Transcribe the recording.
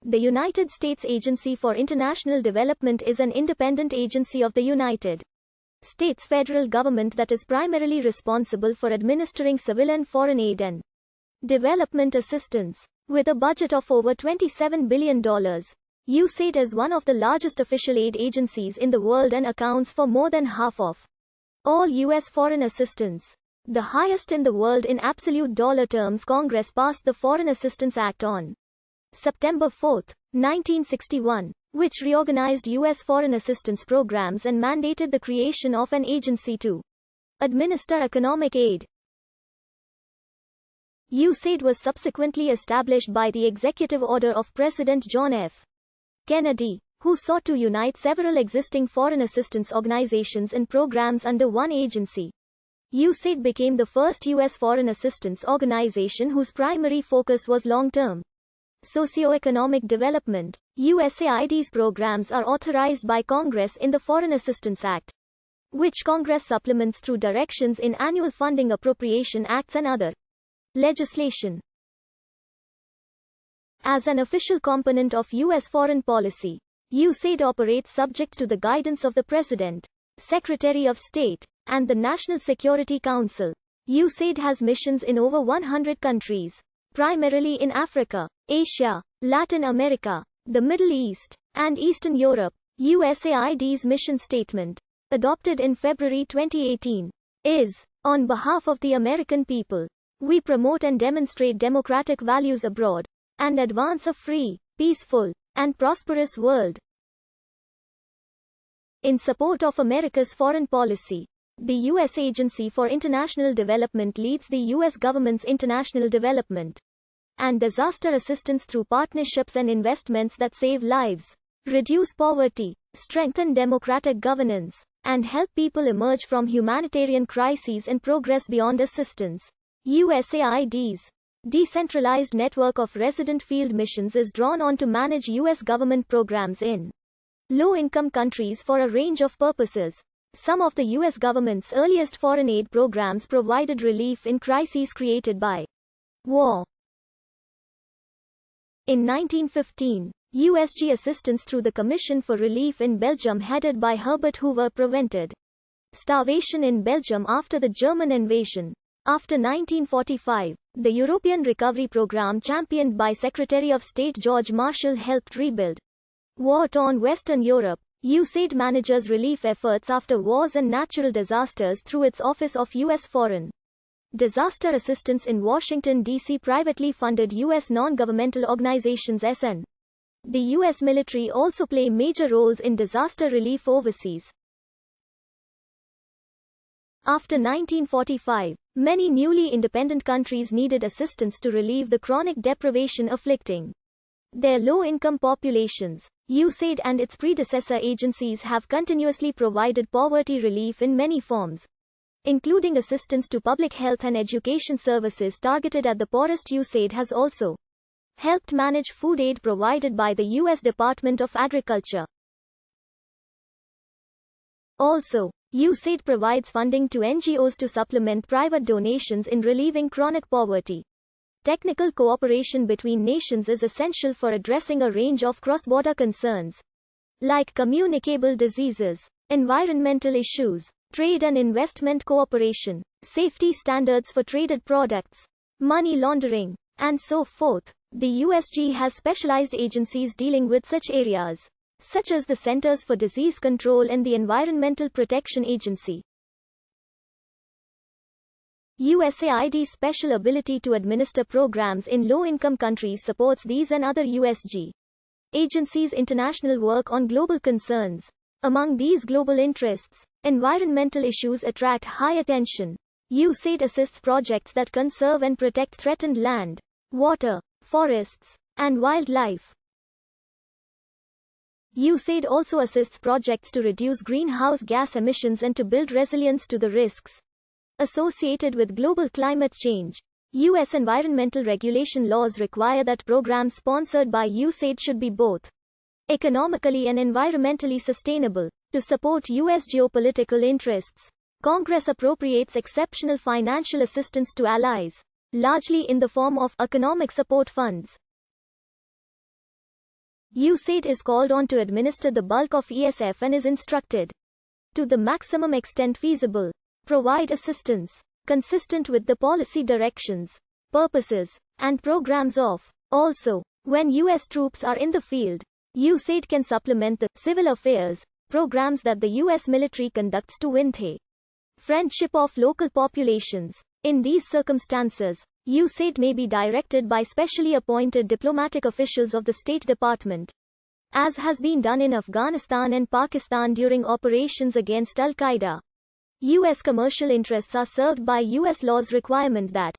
The United States Agency for International Development is an independent agency of the United States federal government that is primarily responsible for administering civilian foreign aid and development assistance. With a budget of over $27 billion, USAID is one of the largest official aid agencies in the world and accounts for more than half of all U.S. foreign assistance. The highest in the world in absolute dollar terms. Congress passed the Foreign Assistance Act on September 4, 1961, which reorganized U.S. foreign assistance programs and mandated the creation of an agency to administer economic aid. USAID was subsequently established by the executive order of President John F. Kennedy, who sought to unite several existing foreign assistance organizations and programs under one agency. USAID became the first U.S. foreign assistance organization whose primary focus was long-term socioeconomic development. USAID's programs are authorized by Congress in the Foreign Assistance Act, which Congress supplements through directions in annual funding appropriation acts and other legislation. As an official component of U.S. foreign policy, USAID operates subject to the guidance of the President, Secretary of State, and the National Security Council. USAID has missions in over 100 countries, primarily in Africa, Asia, Latin America, the Middle East, and Eastern Europe. USAID's mission statement, adopted in February 2018, is, on behalf of the American people, we promote and demonstrate democratic values abroad, and advance a free, peaceful, and prosperous world. In support of America's foreign policy, the U.S. Agency for International Development leads the U.S. government's international development and disaster assistance through partnerships and investments that save lives, reduce poverty, strengthen democratic governance, and help people emerge from humanitarian crises and progress beyond assistance. USAID's decentralized network of resident field missions is drawn on to manage U.S. government programs in low-income countries for a range of purposes. Some of the U.S. government's earliest foreign aid programs provided relief in crises created by war. In 1915, USG assistance through the Commission for Relief in Belgium headed by Herbert Hoover prevented starvation in Belgium after the German invasion. After 1945, the European Recovery Program championed by Secretary of State George Marshall helped rebuild war-torn Western Europe. USAID manages relief efforts after wars and natural disasters through its Office of U.S. Foreign Disaster Assistance in Washington, D.C. Privately funded U.S. non-governmental organizations (SN). The U.S. military also play major roles in disaster relief overseas. After 1945, many newly independent countries needed assistance to relieve the chronic deprivation afflicting their low-income populations. USAID and its predecessor agencies have continuously provided poverty relief in many forms, including assistance to public health and education services targeted at the poorest. USAID has also helped manage food aid provided by the U.S. Department of Agriculture. Also, USAID provides funding to NGOs to supplement private donations in relieving chronic poverty. Technical cooperation between nations is essential for addressing a range of cross-border concerns, like communicable diseases, environmental issues, trade and investment cooperation, safety standards for traded products, money laundering, and so forth. The USG has specialized agencies dealing with such areas, such as the Centers for Disease Control and the Environmental Protection Agency. USAID's special ability to administer programs in low-income countries supports these and other USG agencies' international work on global concerns. Among these global interests, environmental issues attract high attention. USAID assists projects that conserve and protect threatened land, water, forests, and wildlife. USAID also assists projects to reduce greenhouse gas emissions and to build resilience to the risks associated with global climate change. U.S. environmental regulation laws require that programs sponsored by USAID should be both economically and environmentally sustainable. To support U.S. geopolitical interests, Congress appropriates exceptional financial assistance to allies, largely in the form of economic support funds. USAID is called on to administer the bulk of ESF and is instructed, to the maximum extent feasible, provide assistance consistent with the policy directions, purposes, and programs of. Also, when U.S. troops are in the field, USAID can supplement the civil affairs programs that the U.S. military conducts to win the friendship of local populations. In these circumstances, USAID may be directed by specially appointed diplomatic officials of the State Department, as has been done in Afghanistan and Pakistan during operations against Al-Qaeda. U.S. commercial interests are served by U.S. law's requirement that